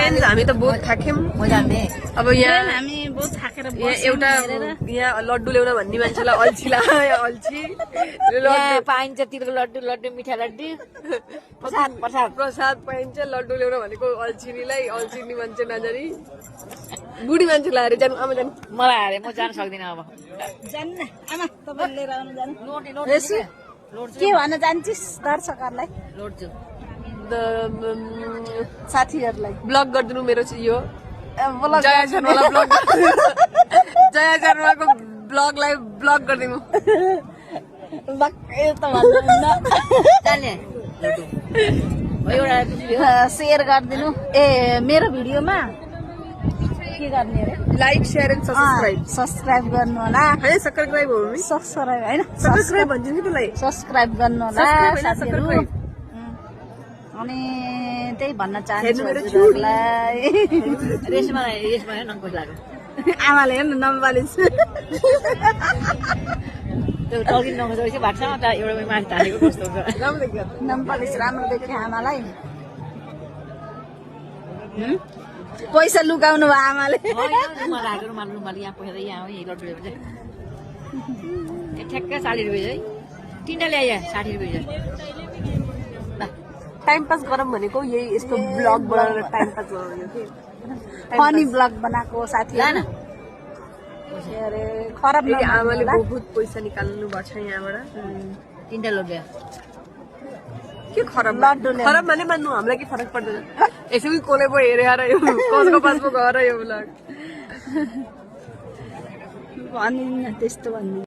friends हामी त बहुत थाक्यौँ म जान्ने अब यहाँ हामी बहुत थाकेर एउटा यहाँ लड्डु ल्याउन भन्ने मान्छेलाई अल्छी अल्छी यहाँ पाइन्छ तिलको लड्डु लड्डु मिठा लड्डु प्रसाद प्रसाद प्रसाद पाइन्छ लड्डु ल्याउन भनेको अल्छिनीलाई अल्छिनी मान्छे नजानी बुढी मान्छे लाएर जानु आमा जानु मलाई हारे म जान सक्दिनँ अब जान्न आमा तपाईँ लिएर आउनु जानु लोटे रेसु, लोड्छु के भन्न जान्छिस् दर्शकहरूलाई लोड्छु साथीहरूलाई ब्लग गरिदिनु मेरो चाहिँ यो ब्लग जया शर्मालाई ब्लग जया शर्माको ब्लगलाई ब्लग गरिदिनु त भन्नुहुन्न जान्ने एउटा सेयर गरिदिनु ए मेरो भिडियोमा के गर्ने अरे like share and subscribe subscribe गर्नु होला होइन सब्सक्राइब हो नि सब्सक्राइब होइन सब्सक्राइब भन्छ नि त्यसलाई सब्सक्राइब गर्नु होला साथीहरू अनि त्यही भन्न चाहन्छु हजुरहरूलाई रेसमा नम्बर लाग्यो आमाले हेर्नु नम्बालिस त्यो टर्किन नगरेपछि भएको छ त एउटा माथि हालेको कस्तो नम्बालिस राम्रो देख्यो आमालाई पैसा लुकाउनु भयो आमाले रुमाल हालेको रुमाल यहाँ पैसा यहाँ हो यही लड्डु चाहिँ ठ्याक्कै 40 रुपियाँ है तिनवटा ल्याए 60 रुपियाँ टाइम पास गरौँ भनेको यही यस्तो ब्लग बनाएर टाइम पास गराउने कि फनी ब्लग बनाएको साथी जान अरे खराब आमाले बहुत पैसा निकाल्नु भएको छ यहाँबाट तिनवटा लड्डु के खराब लड्डु खराब माने मान्नु हामीलाई के फरक पर्दैन यसो कि कसले पो हेरेर यो कसको पास पो गएर यो ब्लग भनिन्न त्यस्तो भन्नु